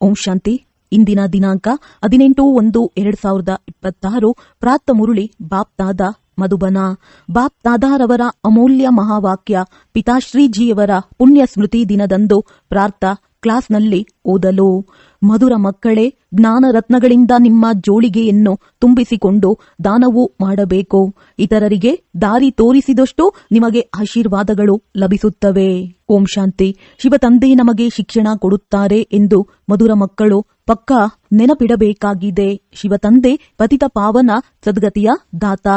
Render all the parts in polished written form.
ಓಂ ಶಾಂತಿ. ಇಂದಿನ ದಿನಾಂಕ 18/1/2026. ಪ್ರಾತ ಮುರುಳಿ ಬಾಪ್ದಾದ ಮಧುಬನ. ಬಾಪ್ದಾದಾರವರ ಅಮೂಲ್ಯ ಮಹಾವಾಕ್ಯ ಪಿತಾಶ್ರೀಜಿಯವರ ಪುಣ್ಯ ಸ್ಮೃತಿ ದಿನದಂದು ಪ್ರಾರ್ಥ ಕ್ಲಾಸ್ನಲ್ಲಿ ಓದಲು. ಮಧುರ ಮಕ್ಕಳೇ, ಜ್ಞಾನ ರತ್ನಗಳಿಂದ ನಿಮ್ಮ ಜೋಳಿಗೆಯನ್ನು ತುಂಬಿಸಿಕೊಂಡು ದಾನವೂ ಮಾಡಬೇಕು. ಇತರರಿಗೆ ದಾರಿ ತೋರಿಸಿದಷ್ಟು ನಿಮಗೆ ಆಶೀರ್ವಾದಗಳು ಲಭಿಸುತ್ತವೆ. ಓಂ ಶಾಂತಿ. ಶಿವ ತಂದೆ ನಮಗೆ ಶಿಕ್ಷಣ ಕೊಡುತ್ತಾರೆ ಎಂದು ಮಧುರ ಮಕ್ಕಳು ಪಕ್ಕ ನೆನಪಿಡಬೇಕಾಗಿದೆ. ಶಿವ ತಂದೆ ಪತಿತ ಪಾವನ ಸದ್ಗತಿಯ ದಾತ.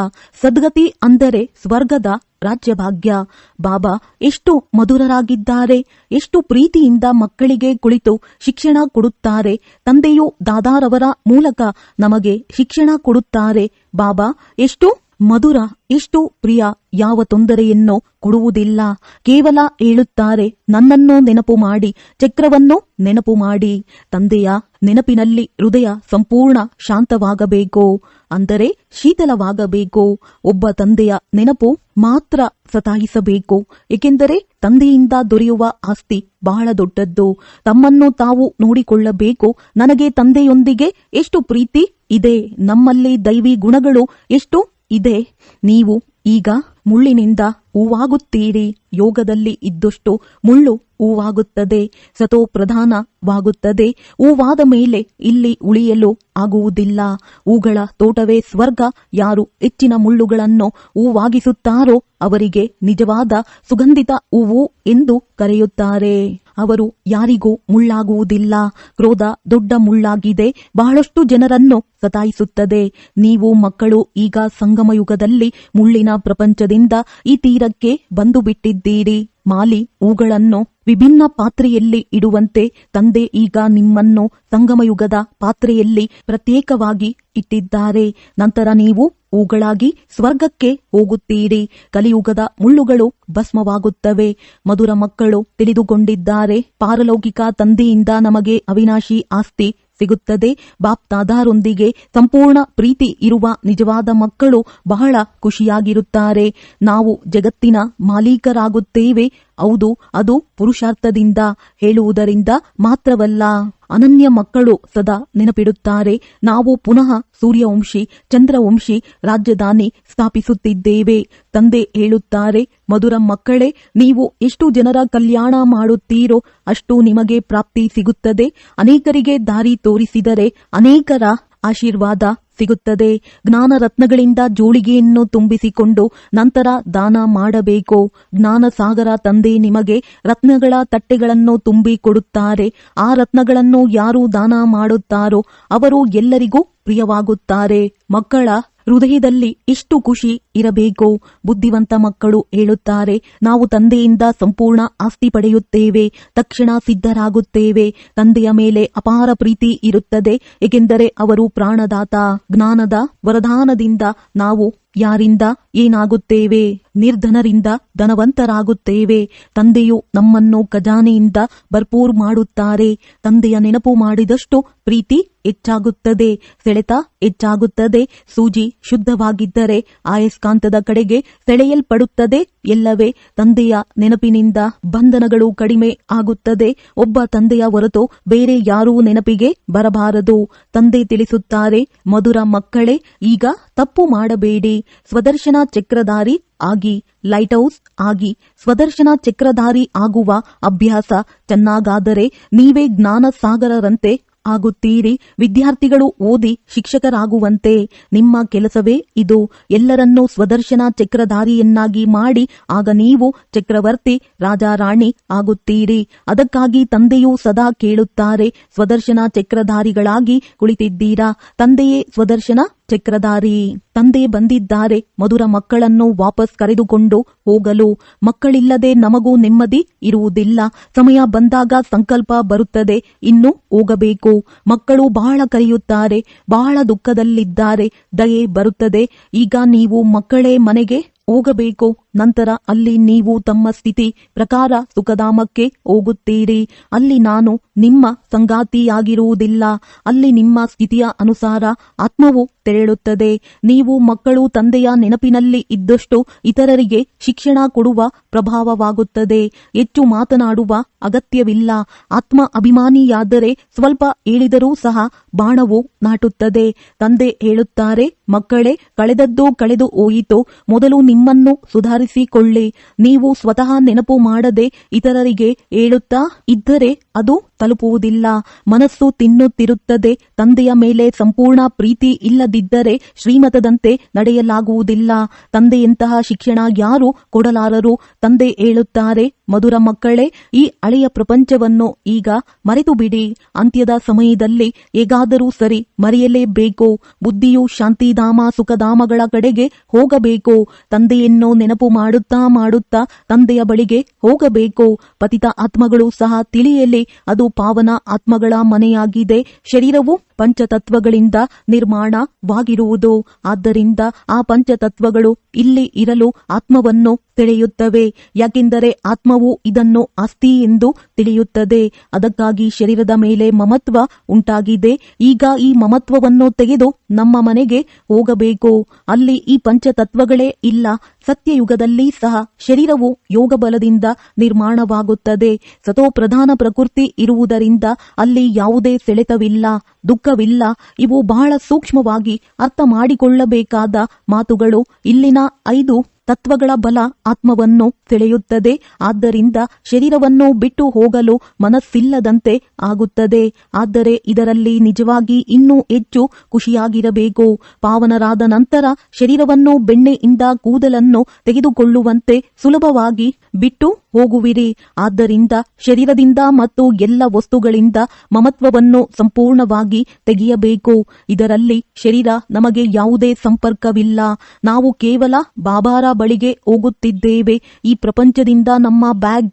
ಸದ್ಗತಿ ಅಂದರೆ ಸ್ವರ್ಗದ ರಾಜ್ಯಭಾಗ್ಯ. ಬಾಬಾ ಎಷ್ಟು ಮಧುರರಾಗಿದ್ದಾರೆ, ಎಷ್ಟು ಪ್ರೀತಿಯಿಂದ ಮಕ್ಕಳಿಗೆ ಕುಳಿತು ಶಿಕ್ಷಣ ಕೊಡುತ್ತಾರೆ. ತಂದೆಯು ದಾದಾರವರ ಮೂಲಕ ನಮಗೆ ಶಿಕ್ಷಣ ಕೊಡುತ್ತಾರೆ. ಬಾಬಾ ಎಷ್ಟು ಮಧುರ, ಎಷ್ಟು ಪ್ರಿಯ, ಯಾವ ತೊಂದರೆಯನ್ನು ಕೊಡುವುದಿಲ್ಲ. ಕೇವಲ ಹೇಳುತ್ತಾರೆ, ನನ್ನನ್ನು ನೆನಪು ಮಾಡಿ, ಚಕ್ರವನ್ನು ನೆನಪು ಮಾಡಿ. ತಂದೆಯ ನೆನಪಿನಲ್ಲಿ ಹೃದಯ ಸಂಪೂರ್ಣ ಶಾಂತವಾಗಬೇಕು, ಅಂದರೆ ಶೀತಲವಾಗಬೇಕು. ಒಬ್ಬ ತಂದೆಯ ನೆನಪು ಮಾತ್ರ ಸತಾಯಿಸಬೇಕು, ಏಕೆಂದರೆ ತಂದೆಯಿಂದ ದೊರೆಯುವ ಆಸ್ತಿ ಬಹಳ ದೊಡ್ಡದ್ದು. ತಮ್ಮನ್ನು ತಾವು ನೋಡಿಕೊಳ್ಳಬೇಕು. ನನಗೆ ತಂದೆಯೊಂದಿಗೆ ಎಷ್ಟು ಪ್ರೀತಿ ಇದೆ, ನಮ್ಮಲ್ಲಿ ದೈವಿ ಗುಣಗಳು ಎಷ್ಟು ಇದೆ. ನೀವು ಈಗ ಮುಳ್ಳಿನಿಂದ ಹೂವಾಗುತ್ತೀರಿ. ಯೋಗದಲ್ಲಿ ಇದ್ದಷ್ಟು ಮುಳ್ಳು ಹೂವಾಗುತ್ತದೆ, ಸತೋ ಪ್ರಧಾನವಾಗುತ್ತದೆ. ಹೂವಾದ ಮೇಲೆ ಇಲ್ಲಿ ಉಳಿಯಲು ಆಗುವುದಿಲ್ಲ. ಹೂಗಳ ತೋಟವೇ ಸ್ವರ್ಗ. ಯಾರು ಹೆಚ್ಚಿನ ಮುಳ್ಳುಗಳನ್ನು ಹೂವಾಗಿಸುತ್ತಾರೋ ಅವರಿಗೆ ನಿಜವಾದ ಸುಗಂಧಿತ ಹೂವು ಎಂದು ಕರೆಯುತ್ತಾರೆ. ಅವರು ಯಾರಿಗೂ ಮುಳ್ಳಾಗುವುದಿಲ್ಲ. ಕ್ರೋಧ ದೊಡ್ಡ ಮುಳ್ಳಾಗಿದೆ, ಬಹಳಷ್ಟು ಜನರನ್ನು ಸತಾಯಿಸುತ್ತದೆ. ನೀವು ಮಕ್ಕಳು ಈಗ ಸಂಗಮಯುಗದಲ್ಲಿ ಮುಳ್ಳಿನ ಪ್ರಪಂಚದಿಂದ ಈ ತೀರಕ್ಕೆ ಬಂದು ಬಿಟ್ಟಿದ್ದೀರಿ. ಮಾಲಿ ಹೂಗಳನ್ನು ವಿಭಿನ್ನ ಪಾತ್ರೆಯಲ್ಲಿ ಇಡುವಂತೆ ತಂದೆ ಈಗ ನಿಮ್ಮನ್ನು ಸಂಗಮಯುಗದ ಪಾತ್ರೆಯಲ್ಲಿ ಪ್ರತ್ಯೇಕವಾಗಿ ಇಟ್ಟಿದ್ದಾರೆ. ನಂತರ ನೀವು ಹೂಗಳಾಗಿ ಸ್ವರ್ಗಕ್ಕೆ ಹೋಗುತ್ತೀರಿ. ಕಲಿಯುಗದ ಮುಳ್ಳುಗಳು ಭಸ್ಮವಾಗುತ್ತವೆ. ಮಧುರ ಮಕ್ಕಳು ತಿಳಿದುಕೊಂಡಿದ್ದಾರೆ, ಪಾರಲೌಕಿಕ ತಂದೆಯಿಂದ ನಮಗೆ ಅವಿನಾಶಿ ಆಸ್ತಿ ಸಿಗುತ್ತದೆ. ಬಾಪ್ದಾದಾರೊಂದಿಗೆ ಸಂಪೂರ್ಣ ಪ್ರೀತಿ ಇರುವ ನಿಜವಾದ ಮಕ್ಕಳು ಬಹಳ ಖುಷಿಯಾಗಿರುತ್ತಾರೆ. ನಾವು ಜಗತ್ತಿನ ಮಾಲೀಕರಾಗುತ್ತೇವೆ. ಹೌದು, ಅದು ಪುರುಷಾರ್ಥದಿಂದ ಹೇಳುವುದರಿಂದ ಮಾತ್ರವಲ್ಲ. ಅನನ್ಯ ಮಕ್ಕಳು ಸದಾ ನೆನಪಿಡುತ್ತಾರೆ, ನಾವು ಪುನಃ ಸೂರ್ಯವಂಶಿ ಚಂದ್ರವಂಶಿ ರಾಜಧಾನಿ ಸ್ಥಾಪಿಸುತ್ತಿದ್ದೇವೆ. ತಂದೆ ಹೇಳುತ್ತಾರೆ, ಮಧುರ ಮಕ್ಕಳೇ, ನೀವು ಎಷ್ಟು ಜನರ ಕಲ್ಯಾಣ ಮಾಡುತ್ತೀರೋ ಅಷ್ಟು ನಿಮಗೆ ಪ್ರಾಪ್ತಿ ಸಿಗುತ್ತದೆ. ಅನೇಕರಿಗೆ ದಾರಿ ತೋರಿಸಿದರೆ ಅನೇಕರ ಆಶೀರ್ವಾದ ಸಿಗುತ್ತದೆ. ಜ್ಞಾನ ರತ್ನಗಳಿಂದ ಜೋಳಿಗೆಯನ್ನು ತುಂಬಿಸಿಕೊಂಡು ನಂತರ ದಾನ ಮಾಡಬೇಕು. ಜ್ಞಾನ ಸಾಗರ ತಂದೆ ನಿಮಗೆ ರತ್ನಗಳ ತಟ್ಟೆಗಳನ್ನು ತುಂಬಿ ಕೊಡುತ್ತಾರೆ. ಆ ರತ್ನಗಳನ್ನು ಯಾರು ದಾನ ಮಾಡುತ್ತಾರೋ ಅವರು ಎಲ್ಲರಿಗೂ ಪ್ರಿಯವಾಗುತ್ತಾರೆ. ಮಕ್ಕಳ ಹೃದಯದಲ್ಲಿ ಎಷ್ಟು ಖುಷಿ ಇರಬೇಕು. ಬುದ್ಧಿವಂತ ಮಕ್ಕಳು ಹೇಳುತ್ತಾರೆ, ನಾವು ತಂದೆಯಿಂದ ಸಂಪೂರ್ಣ ಆಸ್ತಿ ಪಡೆಯುತ್ತೇವೆ, ತಕ್ಷಣ ಸಿದ್ಧರಾಗುತ್ತೇವೆ. ತಂದೆಯ ಮೇಲೆ ಅಪಾರ ಪ್ರೀತಿ ಇರುತ್ತದೆ, ಏಕೆಂದರೆ ಅವರು ಪ್ರಾಣದಾತ. ಜ್ಞಾನದ ವರದಾನದಿಂದ ನಾವು ಯಾರಿಂದ ಏನಾಗುತ್ತೇವೆ? ನಿರ್ಧನರಿಂದ ಧನವಂತರಾಗುತ್ತೇವೆ. ತಂದೆಯು ನಮ್ಮನ್ನು ಖಜಾನೆಯಿಂದ ಭರ್ಪೂರ್ ಮಾಡುತ್ತಾರೆ. ತಂದೆಯ ನೆನಪು ಮಾಡಿದಷ್ಟು ಪ್ರೀತಿ ಹೆಚ್ಚಾಗುತ್ತದೆ, ಸೆಳೆತ ಹೆಚ್ಚಾಗುತ್ತದೆ. ಸೂಜಿ ಶುದ್ಧವಾಗಿದ್ದರೆ ಆಯಸ್ಕಾಂತದ ಕಡೆಗೆ ಸೆಳೆಯಲ್ಪಡುತ್ತದೆ. ಎಲ್ಲವೇ ತಂದೆಯ ನೆನಪಿನಿಂದ ಬಂಧನಗಳು ಕಡಿಮೆ ಆಗುತ್ತದೆ. ಒಬ್ಬ ತಂದೆಯ ಹೊರತು ಬೇರೆ ಯಾರೂ ನೆನಪಿಗೆ ಬರಬಾರದು. ತಂದೆ ತಿಳಿಸುತ್ತಾರೆ, ಮಧುರ ಮಕ್ಕಳೇ, ಈಗ ತಪ್ಪು ಮಾಡಬೇಡಿ. ಸ್ವದರ್ಶನ ಚಕ್ರಧಾರಿ ಆಗಿ, ಲೈಟ್ ಹೌಸ್ ಆಗಿ ಸ್ವದರ್ಶನ ಚಕ್ರಧಾರಿ ಆಗುವ ಅಭ್ಯಾಸ ಚೆನ್ನಾಗಾದರೆ ನೀವೇ ಜ್ಞಾನ ಸಾಗರರಂತೆ ಆಗುತ್ತೀರಿ. ವಿದ್ಯಾರ್ಥಿಗಳು ಓದಿ ಶಿಕ್ಷಕರಾಗುವಂತೆ ನಿಮ್ಮ ಕೆಲಸವೇ ಇದು. ಎಲ್ಲರನ್ನೂ ಸ್ವದರ್ಶನ ಚಕ್ರಧಾರಿಯನ್ನಾಗಿ ಮಾಡಿ, ಆಗ ನೀವು ಚಕ್ರವರ್ತಿ ರಾಜಾರಾಣಿ ಆಗುತ್ತೀರಿ. ಅದಕ್ಕಾಗಿ ತಂದೆಯು ಸದಾ ಕೇಳುತ್ತಾರೆ, ಸ್ವದರ್ಶನ ಚಕ್ರಧಾರಿಗಳಾಗಿ ಕುಳಿತಿದ್ದೀರಾ? ತಂದೆಯೇ ಸ್ವದರ್ಶನ ಚಕ್ರಧಾರಿ. ತಂದೆ ಬಂದಿದ್ದಾರೆ ಮಧುರ ಮಕ್ಕಳನ್ನು ವಾಪಸ್ ಕರೆದುಕೊಂಡು ಹೋಗಲು. ಮಕ್ಕಳಿಲ್ಲದೆ ನಮಗೂ ನೆಮ್ಮದಿ ಇರುವುದಿಲ್ಲ. ಸಮಯ ಬಂದಾಗ ಸಂಕಲ್ಪ ಬರುತ್ತದೆ, ಇನ್ನು ಹೋಗಬೇಕು. ಮಕ್ಕಳು ಬಹಳ ಕರೆಯುತ್ತಾರೆ, ಬಹಳ ದುಃಖದಲ್ಲಿದ್ದಾರೆ. ದಯೆ ಬರುತ್ತದೆ, ಈಗ ನೀವು ಮಕ್ಕಳೇ ಮನೆಗೆ ಹೋಗಬೇಕು. ನಂತರ ಅಲ್ಲಿ ನೀವು ತಮ್ಮ ಸ್ಥಿತಿ ಪ್ರಕಾರ ಸುಖಧಾಮಕ್ಕೆ ಹೋಗುತ್ತೀರಿ. ಅಲ್ಲಿ ನಾನು ನಿಮ್ಮ ಸಂಗಾತಿಯಾಗಿರುವುದಿಲ್ಲ. ಅಲ್ಲಿ ನಿಮ್ಮ ಸ್ಥಿತಿಯ ಅನುಸಾರ ಆತ್ಮವು ತೆರಳುತ್ತದೆ. ನೀವು ಮಕ್ಕಳು ತಂದೆಯ ನೆನಪಿನಲ್ಲಿ ಇದ್ದಷ್ಟು ಇತರರಿಗೆ ಶಿಕ್ಷಣ ಕೊಡುವ ಪ್ರಭಾವವಾಗುತ್ತದೆ. ಹೆಚ್ಚು ಮಾತನಾಡುವ ಅಗತ್ಯವಿಲ್ಲ. ಆತ್ಮ ಅಭಿಮಾನಿಯಾದರೆ ಸ್ವಲ್ಪ ಹೇಳಿದರೂ ಸಹ ಬಾಣವು ನಾಟುತ್ತದೆ. ತಂದೆ ಹೇಳುತ್ತಾರೆ, ಮಕ್ಕಳೇ, ಕಳೆದದ್ದು ಕಳೆದು ಹೋಯಿತು. ಮೊದಲು ನಿಮ್ಮನ್ನು ಸುಧಾರಿಸಿಕೊಳ್ಳಿ. ನೀವು ಸ್ವತಃ ನೆನಪು ಮಾಡದೆ ಇತರರಿಗೆ ಹೇಳುತ್ತಾ ಇದ್ದರೆ ಅದು ತಲುಪುವುದಿಲ್ಲ. ಮನಸ್ಸು ತಿನ್ನುತ್ತಿರುತ್ತದೆ. ತಂದೆಯ ಮೇಲೆ ಸಂಪೂರ್ಣ ಪ್ರೀತಿ ಇಲ್ಲದಿದ್ದರೆ ಶ್ರೀಮತದಂತೆ ನಡೆಯಲಾಗುವುದಿಲ್ಲ. ತಂದೆಯಂತಹ ಶಿಕ್ಷಣ ಯಾರು ಕೊಡಲಾರರು. ತಂದೆ ಹೇಳುತ್ತಾರೆ, ಮಧುರ ಮಕ್ಕಳೇ, ಈ ಹಳೆಯ ಪ್ರಪಂಚವನ್ನು ಈಗ ಮರೆತು ಬಿಡಿ. ಅಂತ್ಯದ ಸಮಯದಲ್ಲಿ ಹೇಗಾದರೂ ಸರಿ ಮರೆಯಲೇಬೇಕು. ಬುದ್ಧಿಯು ಶಾಂತಿಧಾಮ ಸುಖಧಾಮಗಳ ಕಡೆಗೆ ಹೋಗಬೇಕು. ತಂದೆಯನ್ನು ನೆನಪು ಮಾಡುತ್ತಾ ಮಾಡುತ್ತಾ ತಂದೆಯ ಬಳಿಗೆ ಹೋಗಬೇಕು. ಪತಿತ ಆತ್ಮಗಳು ಸಹ ತಿಳಿಯಲಿ, ಅದು ಪಾವನ ಆತ್ಮಗಳ ಮನೆಯಾಗಿದೆ. ಶರೀರವು ಪಂಚತತ್ವಗಳಿಂದ ನಿರ್ಮಾಣವಾಗಿರುವುದು. ಆದ್ದರಿಂದ ಆ ಪಂಚತತ್ವಗಳು ಇಲ್ಲಿ ಇರಲು ಆತ್ಮವನ್ನು ಸೆಳೆಯುತ್ತವೆ. ಯಾಕೆಂದರೆ ಆತ್ಮವು ಇದನ್ನು ಆಸ್ತಿ ಎಂದು ತಿಳಿಯುತ್ತದೆ. ಅದಕ್ಕಾಗಿ ಶರೀರದ ಮೇಲೆ ಮಮತ್ವ ಉಂಟಾಗಿದೆ. ಈಗ ಈ ಮಮತ್ವವನ್ನು ತೆಗೆದು ನಮ್ಮ ಮನೆಗೆ ಹೋಗಬೇಕು. ಅಲ್ಲಿ ಈ ಪಂಚತತ್ವಗಳೇ ಇಲ್ಲ. ಸತ್ಯಯುಗದಲ್ಲಿ ಸಹ ಶರೀರವು ಯೋಗ ಬಲದಿಂದ ನಿರ್ಮಾಣವಾಗುತ್ತದೆ. ಸತೋ ಪ್ರಧಾನ ಪ್ರಕೃತಿ ಇರುವುದರಿಂದ ಅಲ್ಲಿ ಯಾವುದೇ ಸೆಳೆತವಿಲ್ಲ, ದುಃಖವಿಲ್ಲ. ಇವು ಬಹಳ ಸೂಕ್ಷ್ಮವಾಗಿ ಅರ್ಥ ಮಾಡಿಕೊಳ್ಳಬೇಕಾದ ಮಾತುಗಳು. ಇಲ್ಲಿನ 5 ತತ್ವಗಳ ಬಲ ಆತ್ಮವನ್ನು ಸೆಳೆಯುತ್ತದೆ. ಆದ್ದರಿಂದ ಶರೀರವನ್ನು ಬಿಟ್ಟು ಹೋಗಲು ಮನಸ್ಸಿಲ್ಲದಂತೆ ಆಗುತ್ತದೆ. ಆದರೆ ಇದರಲ್ಲಿ ನಿಜವಾಗಿ ಇನ್ನೂ ಹೆಚ್ಚು ಖುಷಿಯಾಗಿರಬೇಕು. ಪಾವನರಾದ ನಂತರ ಶರೀರವನ್ನು ಬೆಣ್ಣೆಯಿಂದ ಕೂದಲನ್ನು ತೆಗೆದುಕೊಳ್ಳುವಂತೆ ಸುಲಭವಾಗಿ ಬಿಟ್ಟು ಹೋಗುವಿರಿ. ಆದ್ದರಿಂದ ಶರೀರದಿಂದ ಮತ್ತು ಎಲ್ಲ ವಸ್ತುಗಳಿಂದ ಮಮತ್ವವನ್ನು ಸಂಪೂರ್ಣವಾಗಿ ತೆಗೆಯಬೇಕು. ಇದರಲ್ಲಿ ಶರೀರ ನಮಗೆ ಯಾವುದೇ ಸಂಪರ್ಕವಿಲ್ಲ. ನಾವು ಕೇವಲ ಬಾಬಾರ ಬಳಿಗೆ ಹೋಗುತ್ತಿದ್ದೇವೆ. ಈ ಪ್ರಪಂಚದಿಂದ ನಮ್ಮ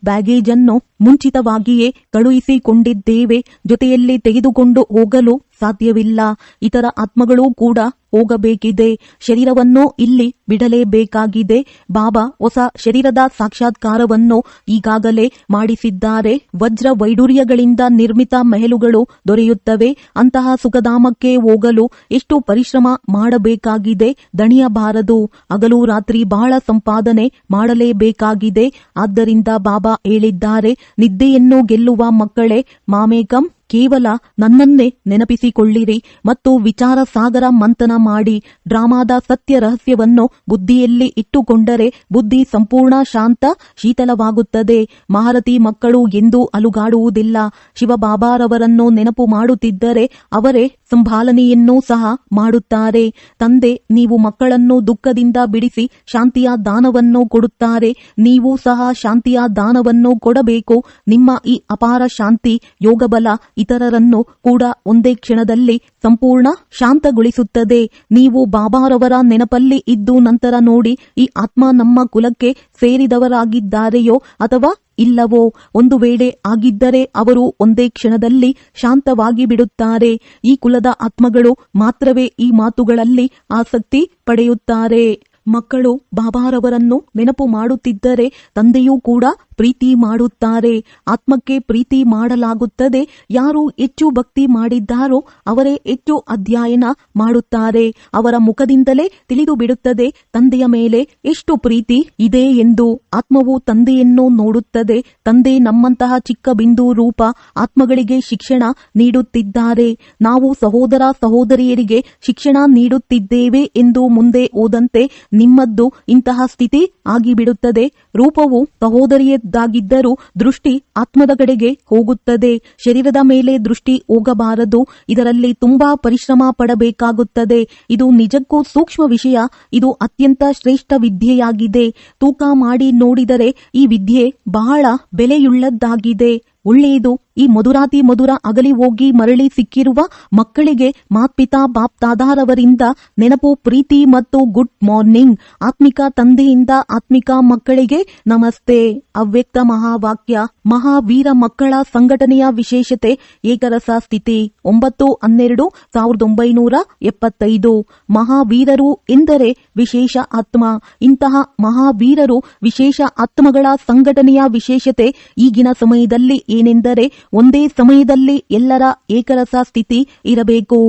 ಬ್ಯಾಗೇಜ್ ಅನ್ನು ಮುಂಚಿತವಾಗಿಯೇ ಕಳುಹಿಸಿಕೊಂಡಿದ್ದೇವೆ. ಜೊತೆಯಲ್ಲಿ ತೆಗೆದುಕೊಂಡು ಹೋಗಲು ಸಾಧ್ಯವಿಲ್ಲ. ಇತರ ಆತ್ಮಗಳು ಕೂಡ ಹೋಗಬೇಕಿದೆ. ಶರೀರವನ್ನು ಇಲ್ಲಿ ಬಿಡಲೇಬೇಕಾಗಿದೆ. ಬಾಬಾ ಹೊಸ ಶರೀರದ ಸಾಕ್ಷಾತ್ಕಾರವನ್ನು ಈಗಾಗಲೇ ಮಾಡಿಸಿದ್ದಾರೆ. ವಜ್ರ ವೈಡೂರ್ಯಗಳಿಂದ ನಿರ್ಮಿತ ಮೆಹಲುಗಳು ದೊರೆಯುತ್ತವೆ. ಅಂತಹ ಸುಖಧಾಮಕ್ಕೆ ಹೋಗಲು ಎಷ್ಟು ಪರಿಶ್ರಮ ಮಾಡಬೇಕಾಗಿದೆ. ದಣಿಯಬಾರದು. ಹಗಲು ರಾತ್ರಿ ಬಹಳ ಸಂಪಾದನೆ ಮಾಡಲೇಬೇಕಾಗಿದೆ. ಆದ್ದರಿಂದ ಬಾಬಾ ಹೇಳಿದ್ದಾರೆ, ನಿದ್ದೆಯನ್ನು ಗೆಲ್ಲುವ ಮಕ್ಕಳೇ, ಮಾಮೇಕಂ, ಕೇವಲ ನನ್ನನ್ನೇ ನೆನಪಿಸಿಕೊಳ್ಳಿರಿ ಮತ್ತು ವಿಚಾರ ಸಾಗರ ಮಂಥನ ಮಾಡಿ. ಡ್ರಾಮಾದ ಸತ್ಯ ರಹಸ್ಯವನ್ನು ಬುದ್ಧಿಯಲ್ಲಿ ಇಟ್ಟುಕೊಂಡರೆ ಬುದ್ಧಿ ಸಂಪೂರ್ಣ ಶಾಂತ ಶೀತಲವಾಗುತ್ತದೆ. ಮಹಾರಥಿ ಮಕ್ಕಳು ಎಂದೂ ಅಲುಗಾಡುವುದಿಲ್ಲ. ಶಿವಬಾಬಾರವರನ್ನು ನೆನಪು ಮಾಡುತ್ತಿದ್ದರೆ ಅವರೇ ಸಂಭಾಲನೆಯನ್ನೂ ಸಹ ಮಾಡುತ್ತಾರೆ. ತಂದೆ ನೀವು ಮಕ್ಕಳನ್ನು ದುಃಖದಿಂದ ಬಿಡಿಸಿ ಶಾಂತಿಯ ದಾನವನ್ನು ಕೊಡುತ್ತಾರೆ. ನೀವು ಸಹ ಶಾಂತಿಯ ದಾನವನ್ನು ಕೊಡಬೇಕು. ನಿಮ್ಮ ಈ ಅಪಾರ ಶಾಂತಿ ಯೋಗಬಲ ಇತರರನ್ನು ಕೂಡ ಒಂದೇ ಕ್ಷಣದಲ್ಲಿ ಸಂಪೂರ್ಣ ಶಾಂತಗೊಳಿಸುತ್ತದೆ. ನೀವು ಬಾಬಾರವರ ನೆನಪಲ್ಲಿ ಇದ್ದು ನಂತರ ನೋಡಿ, ಈ ಆತ್ಮ ನಮ್ಮ ಕುಲಕ್ಕೆ ಸೇರಿದವರಾಗಿದ್ದಾರೆಯೋ ಅಥವಾ ಇಲ್ಲವೋ. ಒಂದು ವೇಳೆ ಆಗಿದ್ದರೆ ಅವರು ಒಂದೇ ಕ್ಷಣದಲ್ಲಿ ಶಾಂತವಾಗಿ ಬಿಡುತ್ತಾರೆ. ಈ ಕುಲದ ಆತ್ಮಗಳು ಮಾತ್ರವೇ ಈ ಮಾತುಗಳಲ್ಲಿ ಆಸಕ್ತಿ ಪಡೆಯುತ್ತಾರೆ. ಮಕ್ಕಳು ಬಾಬಾರವರನ್ನು ನೆನಪು ಮಾಡುತ್ತಿದ್ದರೆ ತಂದೆಯೂ ಕೂಡ ಪ್ರೀತಿ ಮಾಡುತ್ತಾರೆ. ಆತ್ಮಕ್ಕೆ ಪ್ರೀತಿ ಮಾಡಲಾಗುತ್ತದೆ. ಯಾರು ಹೆಚ್ಚು ಭಕ್ತಿ ಮಾಡಿದ್ದಾರೋ ಅವರೇ ಹೆಚ್ಚು ಅಧ್ಯಯನ ಮಾಡುತ್ತಾರೆ. ಅವರ ಮುಖದಿಂದಲೇ ತಿಳಿದು ಬಿಡುತ್ತದೆ ತಂದೆಯ ಮೇಲೆ ಎಷ್ಟು ಪ್ರೀತಿ ಇದೆ ಎಂದು. ಆತ್ಮವು ತಂದೆಯನ್ನು ನೋಡುತ್ತದೆ. ತಂದೆ ನಮ್ಮಂತಹ ಚಿಕ್ಕ ಬಿಂದು ರೂಪ ಆತ್ಮಗಳಿಗೆ ಶಿಕ್ಷಣ ನೀಡುತ್ತಿದ್ದಾರೆ. ನಾವು ಸಹೋದರ ಸಹೋದರಿಯರಿಗೆ ಶಿಕ್ಷಣ ನೀಡುತ್ತಿದ್ದೇವೆ ಎಂದು ಮುಂದೆ ಹೋದಂತೆ ನಿಮ್ಮದ್ದು ಇಂತಹ ಸ್ಥಿತಿ ಆಗಿಬಿಡುತ್ತದೆ. ರೂಪವು ಸಹೋದರಿಯದ್ದಾಗಿದ್ದರೂ ದೃಷ್ಟಿ ಆತ್ಮದ ಕಡೆಗೆ ಹೋಗುತ್ತದೆ. ಶರೀರದ ಮೇಲೆ ದೃಷ್ಟಿ ಹೋಗಬಾರದು. ಇದರಲ್ಲಿ ತುಂಬಾ ಪರಿಶ್ರಮ ಪಡಬೇಕಾಗುತ್ತದೆ. ಇದು ನಿಜಕ್ಕೂ ಸೂಕ್ಷ್ಮ ವಿಷಯ. ಇದು ಅತ್ಯಂತ ಶ್ರೇಷ್ಠ ವಿದ್ಯೆಯಾಗಿದೆ. ತೂಕ ಮಾಡಿ ನೋಡಿದರೆ ಈ ವಿದ್ಯೆ ಬಹಳ ಬೆಲೆಯುಳ್ಳದ್ದಾಗಿದೆ. ಒಳ್ಳೆಯದು, ಈ ಮಧುರಾತಿ ಮಧುರ ಅಗಲಿ ಹೋಗಿ ಮರಳಿ ಸಿಕ್ಕಿರುವ ಮಕ್ಕಳಿಗೆ ಮಾತ್ಪಿತಾ ಬಾಪ್ದಾದಾರವರಿಂದ ನೆನಪು, ಪ್ರೀತಿ ಮತ್ತು ಗುಡ್ ಮಾರ್ನಿಂಗ್. ಆತ್ಮಿಕ ತಂದೆಯಿಂದ ಆತ್ಮಿಕ ಮಕ್ಕಳಿಗೆ ನಮಸ್ತೆ. ಅವ್ಯಕ್ತ ಮಹಾವಾಕ್ಯ. ಮಹಾವೀರ ಮಕ್ಕಳ ಸಂಘಟನೆಯ ವಿಶೇಷತೆ. ಏಕರಸ ಸ್ಥಿತಿ. 9/12/1975. ಮಹಾವೀರರು ಎಂದರೆ ವಿಶೇಷ ಆತ್ಮ. ಇಂತಹ ಮಹಾವೀರರು ವಿಶೇಷ ಆತ್ಮಗಳ ಸಂಘಟನೆಯ ವಿಶೇಷತೆ ಈಗಿನ ಸಮಯದಲ್ಲಿ ಏನೆಂದರೆ ಒಂದೇ ಸಮಯದಲ್ಲಿ ಎಲ್ಲರ ಏಕರಸ ಸ್ಥಿತಿ ಇರಬೇಕು.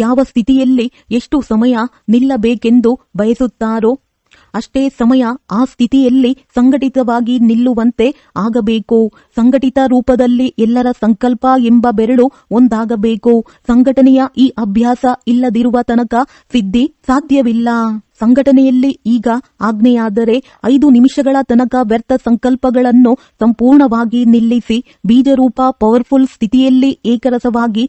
ಯಾವ ಸ್ಥಿತಿಯಲ್ಲಿ ಎಷ್ಟು ಸಮಯ ನಿಲ್ಲಬೇಕೆಂದು ಬಯಸುತ್ತಾರೋ ಅಷ್ಟೇ ಸಮಯ ಆ ಸ್ಥಿತಿಯಲ್ಲಿ ಸಂಘಟಿತವಾಗಿ ನಿಲ್ಲುವಂತೆ ಆಗಬೇಕು. ಸಂಘಟಿತ ರೂಪದಲ್ಲಿ ಎಲ್ಲರ ಸಂಕಲ್ಪ ಎಂಬ ಬೆರಳು ಒಂದಾಗಬೇಕು. ಸಂಘಟನೆಯ ಈ ಅಭ್ಯಾಸ ಇಲ್ಲದಿರುವ ತನಕ ಸಿದ್ಧಿ ಸಾಧ್ಯವಿಲ್ಲ. ಸಂಘಟನೆಯಲ್ಲಿ ಈಗ ಆಜ್ಞೆಯಾದರೆ 5 ನಿಮಿಷಗಳ ತನಕ ವ್ಯರ್ಥ ಸಂಕಲ್ಪಗಳನ್ನು ಸಂಪೂರ್ಣವಾಗಿ ನಿಲ್ಲಿಸಿ ಬೀಜರೂಪ ಪವರ್ಫುಲ್ ಸ್ಥಿತಿಯಲ್ಲಿ ಏಕರಸವಾಗಿ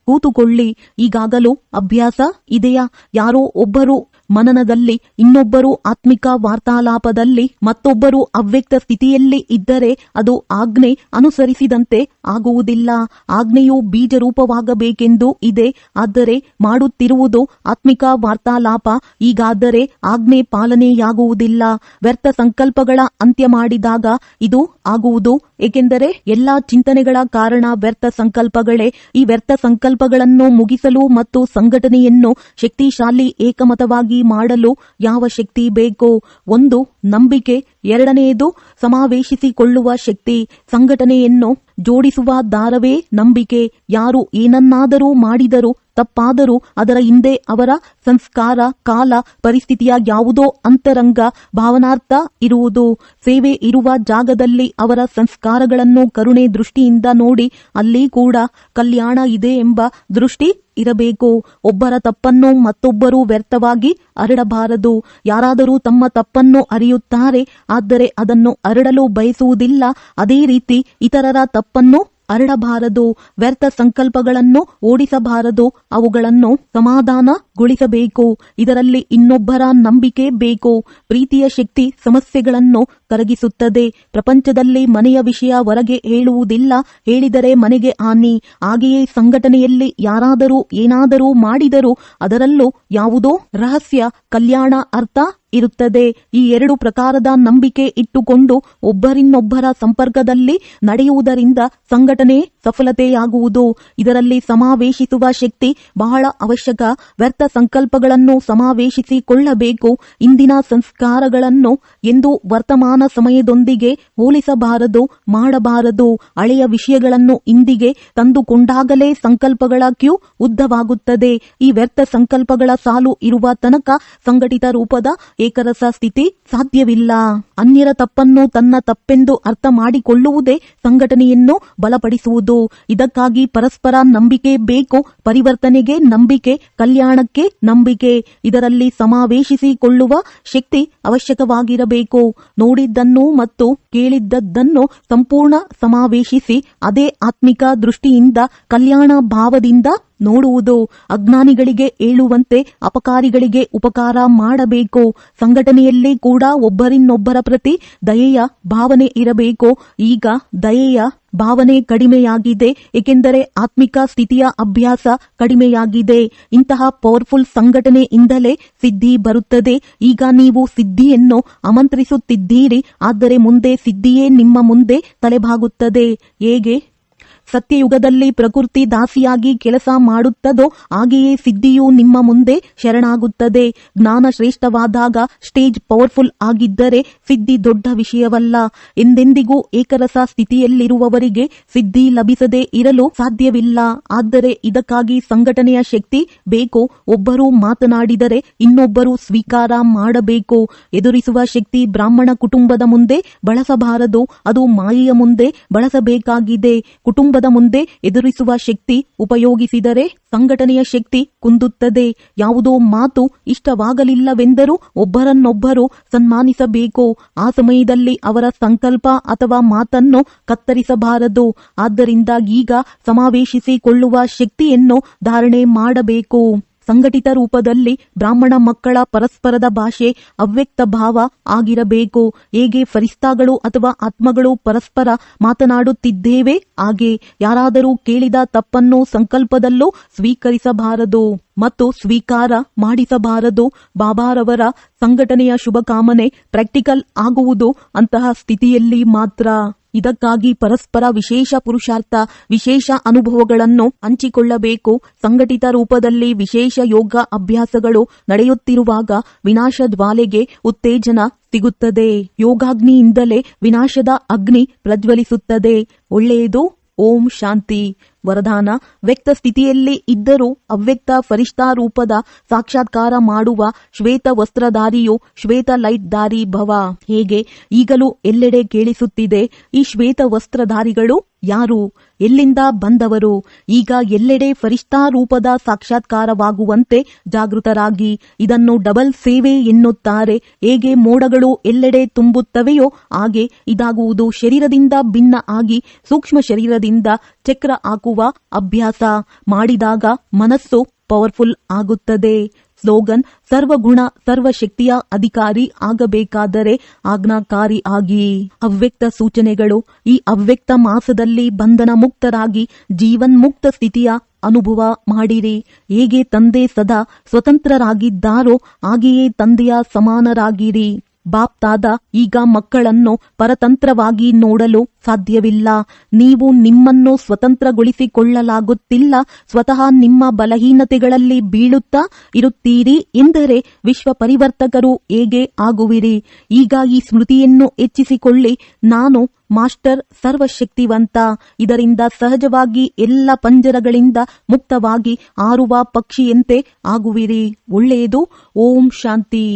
ಕೂತುಕೊಳ್ಳಿ. ಈಗಾಗಲೂ ಅಭ್ಯಾಸ ಇದೆಯಾ? ಯಾರೋ ಒಬ್ಬರು ಮನನದಲ್ಲಿ, ಇನ್ನೊಬ್ಬರು ಆತ್ಮಿಕ ವಾರ್ತಾಲಾಪದಲ್ಲಿ, ಮತ್ತೊಬ್ಬರು ಅವ್ಯಕ್ತ ಸ್ಥಿತಿಯಲ್ಲಿ ಇದ್ದರೆ ಅದು ಆಜ್ಞೆ ಅನುಸರಿಸಿದಂತೆ ಆಗುವುದಿಲ್ಲ. ಆಜ್ಞೆಯು ಬೀಜರೂಪವಾಗಬೇಕೆಂದು ಇದೆ. ಆದರೆ ಮಾಡುತ್ತಿರುವುದು ಆತ್ಮಿಕ ವಾರ್ತಾಲಾಪ. ಈಗಾದರೆ ಆಜ್ಞೆ ಪಾಲನೆಯಾಗುವುದಿಲ್ಲ. ವ್ಯರ್ಥ ಸಂಕಲ್ಪಗಳ ಅಂತ್ಯ ಮಾಡಿದಾಗ ಇದು ಆಗುವುದು. ಏಕೆಂದರೆ ಎಲ್ಲಾ ಚಿಂತನೆಗಳ ಕಾರಣ ವ್ಯರ್ಥ ಸಂಕಲ್ಪಗಳೇ. ಈ ವ್ಯರ್ಥ ಸಂಕಲ್ಪಗಳನ್ನು ಮುಗಿಸಲು ಮತ್ತು ಸಂಘಟನೆಯನ್ನು ಶಕ್ತಿಶಾಲಿ ಏಕಮತವಾಗಿ ಮಾಡಲು ಯಾವ ಶಕ್ತಿ ಬೇಕು? 1 ನಂಬಿಕೆ, 2ನೇದು ಸಮಾವೇಶಿಸಿಕೊಳ್ಳುವ ಶಕ್ತಿ. ಸಂಘಟನೆಯನ್ನು ಜೋಡಿಸುವ ದಾರವೇ ನಂಬಿಕೆ. ಯಾರು ಏನನ್ನಾದರೂ ಮಾಡಿದರೂ ತಪ್ಪಾದರೂ ಅದರ ಹಿಂದೆ ಅವರ ಸಂಸ್ಕಾರ, ಕಾಲ, ಪರಿಸ್ಥಿತಿಯ ಯಾವುದೋ ಅಂತರಂಗ ಭಾವನಾರ್ಥ ಇರುವುದು. ಸೇವೆ ಇರುವ ಜಾಗದಲ್ಲಿ ಅವರ ಸಂಸ್ಕಾರಗಳನ್ನು ಕರುಣೆ ದೃಷ್ಟಿಯಿಂದ ನೋಡಿ ಅಲ್ಲಿ ಕೂಡ ಕಲ್ಯಾಣ ಇದೆ ಎಂಬ ದೃಷ್ಟಿ ಇರಬೇಕು. ಒಬ್ಬರ ತಪ್ಪನ್ನು ಮತ್ತೊಬ್ಬರು ವ್ಯರ್ಥವಾಗಿ ಹರಡಬಾರದು. ಯಾರಾದರೂ ತಮ್ಮ ತಪ್ಪನ್ನು ಅರಿಯುತ್ತಾರೆ, ಆದರೆ ಅದನ್ನು ಹರಡಲು ಬಯಸುವುದಿಲ್ಲ. ಅದೇ ರೀತಿ ಇತರರ ತಪ್ಪನ್ನು ಹರಡಬಾರದು. ವ್ಯರ್ಥ ಸಂಕಲ್ಪಗಳನ್ನು ಓಡಿಸಬಾರದು. ಅವುಗಳನ್ನು ಸಮಾಧಾನಗೊಳಿಸಬೇಕು. ಇದರಲ್ಲಿ ಇನ್ನೊಬ್ಬರ ನಂಬಿಕೆ ಬೇಕು. ಪ್ರೀತಿಯ ಶಕ್ತಿ ಸಮಸ್ಯೆಗಳನ್ನು ಕರಗಿಸುತ್ತದೆ. ಪ್ರಪಂಚದಲ್ಲಿ ಮನೆಯ ವಿಷಯ ಹೊರಗೆ ಹೇಳುವುದಿಲ್ಲ. ಹೇಳಿದರೆ ಮನೆಗೆ ಹಾನಿ. ಹಾಗೆಯೇ ಸಂಘಟನೆಯಲ್ಲಿ ಯಾರಾದರೂ ಏನಾದರೂ ಮಾಡಿದರೂ ಅದರಲ್ಲೂ ಯಾವುದೋ ರಹಸ್ಯ ಕಲ್ಯಾಣ ಅರ್ಥ ಇರುತ್ತದೆ. ಈ 2 ಪ್ರಕಾರದ ನಂಬಿಕೆ ಇಟ್ಟುಕೊಂಡು ಒಬ್ಬರಿನ್ನೊಬ್ಬರ ಸಂಪರ್ಕದಲ್ಲಿ ನಡೆಯುವುದರಿಂದ ಸಂಘಟನೆ ಸಫಲತೆಯಾಗುವುದು. ಇದರಲ್ಲಿ ಸಮಾವೇಶಿಸುವ ಶಕ್ತಿ ಬಹಳ ಅವಶ್ಯಕ. ವ್ಯರ್ಥ ಸಂಕಲ್ಪಗಳನ್ನು ಸಮಾವೇಶಿಸಿಕೊಳ್ಳಬೇಕು. ಇಂದಿನ ಸಂಸ್ಕಾರಗಳನ್ನು ಎಂದು ವರ್ತಮಾನ ಸಮಯದೊಂದಿಗೆ ಹೋಲಿಸಬಾರದು, ಮಾಡಬಾರದು. ಹಳೆಯ ವಿಷಯಗಳನ್ನು ಇಂದಿಗೆ ತಂದುಕೊಂಡಾಗಲೇ ಸಂಕಲ್ಪಗಳ ಕ್ಯೂ ಉದ್ದವಾಗುತ್ತದೆ. ಈ ವ್ಯರ್ಥ ಸಂಕಲ್ಪಗಳ ಸಾಲು ಇರುವ ತನಕ ಸಂಘಟಿತ ರೂಪದ ಏಕರಸ ಸ್ಥಿತಿ ಸಾಧ್ಯವಿಲ್ಲ. ಅನ್ಯರ ತಪ್ಪನ್ನು ತನ್ನ ತಪ್ಪೆಂದು ಅರ್ಥ ಮಾಡಿಕೊಳ್ಳುವುದೇ ಸಂಘಟನೆಯನ್ನು ಬಲಪಡಿಸುವುದು. ಇದಕ್ಕಾಗಿ ಪರಸ್ಪರ ನಂಬಿಕೆ ಬೇಕು. ಪರಿವರ್ತನೆಗೆ ನಂಬಿಕೆ, ಕಲ್ಯಾಣಕ್ಕೆ ನಂಬಿಕೆ. ಇದರಲ್ಲಿ ಸಮಾವೇಶಿಸಿಕೊಳ್ಳುವ ಶಕ್ತಿ ಅವಶ್ಯಕವಾಗಿರಬೇಕು. ನೋಡಿದ್ದನ್ನು ಮತ್ತು ಕೇಳಿದ್ದನ್ನು ಸಂಪೂರ್ಣ ಸಮಾವೇಶಿಸಿ ಅದೇ ಆತ್ಮಿಕ ದೃಷ್ಟಿಯಿಂದ ಕಲ್ಯಾಣ ಭಾವದಿಂದ ನೋಡುವುದು. ಅಜ್ಞಾನಿಗಳಿಗೆ ಹೇಳುವಂತೆ ಅಪಕಾರಿಗಳಿಗೆ ಉಪಕಾರ ಮಾಡಬೇಕು. ಸಂಘಟನೆಯಲ್ಲಿ ಕೂಡ ಒಬ್ಬರಿನ್ನೊಬ್ಬರ ಪ್ರತಿ ದಯೆಯ ಭಾವನೆ ಇರಬೇಕು. ಈಗ ದಯೆಯ ಭಾವನೆ ಕಡಿಮೆಯಾಗಿದೆ, ಏಕೆಂದರೆ ಆತ್ಮಿಕ ಸ್ಥಿತಿಯ ಅಭ್ಯಾಸ ಕಡಿಮೆಯಾಗಿದೆ. ಇಂತಹ ಪವರ್ಫುಲ್ ಸಂಘಟನೆಯಿಂದಲೇ ಸಿದ್ಧಿ ಬರುತ್ತದೆ. ಈಗ ನೀವು ಸಿದ್ಧಿಯನ್ನು ಆಮಂತ್ರಿಸುತ್ತಿದ್ದೀರಿ, ಆದರೆ ಮುಂದೆ ಸಿದ್ಧಿಯೇ ನಿಮ್ಮ ಮುಂದೆ ತಲೆಬಾಗುತ್ತದೆ. ಹೇಗೆ ಸತ್ಯಯುಗದಲ್ಲಿ ಪ್ರಕೃತಿ ದಾಸಿಯಾಗಿ ಕೆಲಸ ಮಾಡುತ್ತದೋ ಹಾಗೆಯೇ ಸಿದ್ಧಿಯು ನಿಮ್ಮ ಮುಂದೆ ಶರಣಾಗುತ್ತದೆ. ಜ್ಞಾನ ಶ್ರೇಷ್ಠವಾದಾಗ, ಸ್ಟೇಜ್ ಪವರ್ಫುಲ್ ಆಗಿದ್ದರೆ ಸಿದ್ಧಿ ದೊಡ್ಡ ವಿಷಯವಲ್ಲ. ಎಂದೆಂದಿಗೂ ಏಕರಸ ಸ್ಥಿತಿಯಲ್ಲಿರುವವರಿಗೆ ಸಿದ್ಧಿ ಲಭಿಸದೇ ಇರಲು ಸಾಧ್ಯವಿಲ್ಲ. ಆದರೆ ಇದಕ್ಕಾಗಿ ಸಂಘಟನೆಯ ಶಕ್ತಿ ಬೇಕು. ಒಬ್ಬರು ಮಾತನಾಡಿದರೆ ಇನ್ನೊಬ್ಬರು ಸ್ವೀಕಾರ ಮಾಡಬೇಕು. ಎದುರಿಸುವ ಶಕ್ತಿ ಬ್ರಾಹ್ಮಣ ಕುಟುಂಬದ ಮುಂದೆ ಬಳಸಬಾರದು, ಅದು ಮಾಯೆಯ ಮುಂದೆ ಬಳಸಬೇಕಾಗಿದೆ. ಕುಟುಂಬದ ಮುಂದೆ ಎದುರಿಸುವ ಶಕ್ತಿ ಉಪಯೋಗಿಸಿದರೆ ಸಂಘಟನೆಯ ಶಕ್ತಿ ಕುಂದುತ್ತದೆ. ಯಾವುದೋ ಮಾತು ಇಷ್ಟವಾಗಲಿಲ್ಲವೆಂದರೂ ಒಬ್ಬರನ್ನೊಬ್ಬರು ಸನ್ಮಾನಿಸಬೇಕು. ಆ ಸಮಯದಲ್ಲಿ ಅವರ ಸಂಕಲ್ಪ ಅಥವಾ ಮಾತನ್ನು ಕತ್ತರಿಸಬಾರದು. ಆದ್ದರಿಂದ ಈಗ ಸಮಾವೇಶಿಸಿಕೊಳ್ಳುವ ಶಕ್ತಿಯನ್ನು ಧಾರಣೆ ಮಾಡಬೇಕು. ಸಂಘಟಿತ ರೂಪದಲ್ಲಿ ಬ್ರಾಹ್ಮಣ ಮಕ್ಕಳ ಪರಸ್ಪರದ ಭಾಷೆ ಅವ್ಯಕ್ತ ಭಾವ ಆಗಿರಬೇಕು. ಹೇಗೆ ಫರಿಸ್ತಾಗಳು ಅಥವಾ ಆತ್ಮಗಳು ಪರಸ್ಪರ ಮಾತನಾಡುತ್ತಿದ್ದೇವೆ, ಹಾಗೆ ಯಾರಾದರೂ ಕೇಳಿದ ತಪ್ಪನ್ನು ಸಂಕಲ್ಪದಲ್ಲೂ ಸ್ವೀಕರಿಸಬಾರದು ಮತ್ತು ಸ್ವೀಕಾರ ಮಾಡಿಸಬಾರದು. ಬಾಬಾರವರ ಸಂಘಟನೆಯ ಶುಭಕಾಮನೆ ಪ್ರಾಕ್ಟಿಕಲ್ ಆಗುವುದು ಅಂತಹ ಸ್ಥಿತಿಯಲ್ಲಿ ಮಾತ್ರ. ಇದಕ್ಕಾಗಿ ಪರಸ್ಪರ ವಿಶೇಷ ಪುರುಷಾರ್ಥ, ವಿಶೇಷ ಅನುಭವಗಳನ್ನು ಹಂಚಿಕೊಳ್ಳಬೇಕು. ಸಂಘಟಿತ ರೂಪದಲ್ಲಿ ವಿಶೇಷ ಯೋಗ ಅಭ್ಯಾಸಗಳು ನಡೆಯುತ್ತಿರುವಾಗ ವಿನಾಶ ಜ್ವಾಲೆಗೆ ಉತ್ತೇಜನ ಸಿಗುತ್ತದೆ. ಯೋಗಾಗ್ನಿಯಿಂದಲೇ ವಿನಾಶದ ಅಗ್ನಿ ಪ್ರಜ್ವಲಿಸುತ್ತದೆ. ಒಳ್ಳೆಯದು. ಓಂ ಶಾಂತಿ. ವರದಾನ: ವ್ಯಕ್ತ ಸ್ಥಿತಿಯಲ್ಲಿ ಇದ್ದರೂ ಅವ್ಯಕ್ತ ಫರಿಷ್ಠಾ ರೂಪದ ಸಾಕ್ಷಾತ್ಕಾರ ಮಾಡುವ ಶ್ವೇತ ವಸ್ತ್ರಧಾರಿಯು ಶ್ವೇತ ಲೈಟ್ ಧಾರಿ ಭವ. ಹೇಗೆ ಈಗಲೂ ಎಲ್ಲೆಡೆ ಕೇಳಿಸುತ್ತಿದೆ, ಈ ಶ್ವೇತ ವಸ್ತ್ರಧಾರಿಗಳು ಯಾರು, ಎಲ್ಲಿಂದ ಬಂದವರು? ಈಗ ಎಲ್ಲೆಡೆ ಫರಿಷ್ಠಾ ರೂಪದ ಸಾಕ್ಷಾತ್ಕಾರವಾಗುವಂತೆ ಜಾಗೃತರಾಗಿ. ಇದನ್ನು ಡಬಲ್ ಸೇವೆ ಎನ್ನುತ್ತಾರೆ. ಹೇಗೆ ಮೋಡಗಳು ಎಲ್ಲೆಡೆ ತುಂಬುತ್ತವೆಯೋ ಹಾಗೆ ಇದಾಗುವುದು. ಶರೀರದಿಂದ ಭಿನ್ನ ಆಗಿ ಸೂಕ್ಷ್ಮ ಶರೀರದಿಂದ ಚಕ್ರ ಹಾಕುವ ಅಭ್ಯಾಸ ಮಾಡಿದಾಗ ಮನಸ್ಸು ಪವರ್ಫುಲ್ ಆಗುತ್ತದೆ. ಸ್ಲೋಗನ್: ಸರ್ವಗುಣ ಸರ್ವಶಕ್ತಿಯ ಅಧಿಕಾರಿ ಆಗಬೇಕಾದರೆ ಆಜ್ಞಾಕಾರಿ ಆಗಿ. ಅವ್ಯಕ್ತ ಸೂಚನೆಗಳು: ಈ ಅವ್ಯಕ್ತ ಮಾಸದಲ್ಲಿ ಬಂಧನ ಮುಕ್ತರಾಗಿ ಜೀವನ್ಮುಕ್ತ ಸ್ಥಿತಿಯ ಅನುಭವ ಮಾಡಿರಿ. ಹೇಗೆ ತಂದೆ ಸದಾ ಸ್ವತಂತ್ರರಾಗಿದ್ದಾರೋ ಹಾಗೆಯೇ ತಂದೆಯ ಸಮಾನರಾಗಿರಿ. ಬಾಪ್ತಾದ ಈಗ ಮಕ್ಕಳನ್ನು ಪರತಂತ್ರವಾಗಿ ನೋಡಲು ಸಾಧ್ಯವಿಲ್ಲ. ನೀವು ನಿಮ್ಮನ್ನು ಸ್ವತಂತ್ರಗೊಳಿಸಿಕೊಳ್ಳಲಾಗುತ್ತಿಲ್ಲ. ಸ್ವತಃ ನಿಮ್ಮ ಬಲಹೀನತೆಗಳಲ್ಲಿ ಬೀಳುತ್ತಾ ಇರುತ್ತೀರಿ ಎಂದರೆ ವಿಶ್ವ ಪರಿವರ್ತಕರು ಹೇಗೆ ಆಗುವಿರಿ? ಈಗ ಈ ಸ್ಮೃತಿಯನ್ನು ಹೆಚ್ಚಿಸಿಕೊಳ್ಳಿ. ನಾನು ಮಾಸ್ಟರ್ ಸರ್ವಶಕ್ತಿವಂತ. ಇದರಿಂದ ಸಹಜವಾಗಿ ಎಲ್ಲ ಪಂಜರಗಳಿಂದ ಮುಕ್ತವಾಗಿ ಹಾರುವ ಪಕ್ಷಿಯಂತೆ ಆಗುವಿರಿ. ಒಳ್ಳೆಯದು. ಓಂ ಶಾಂತಿ.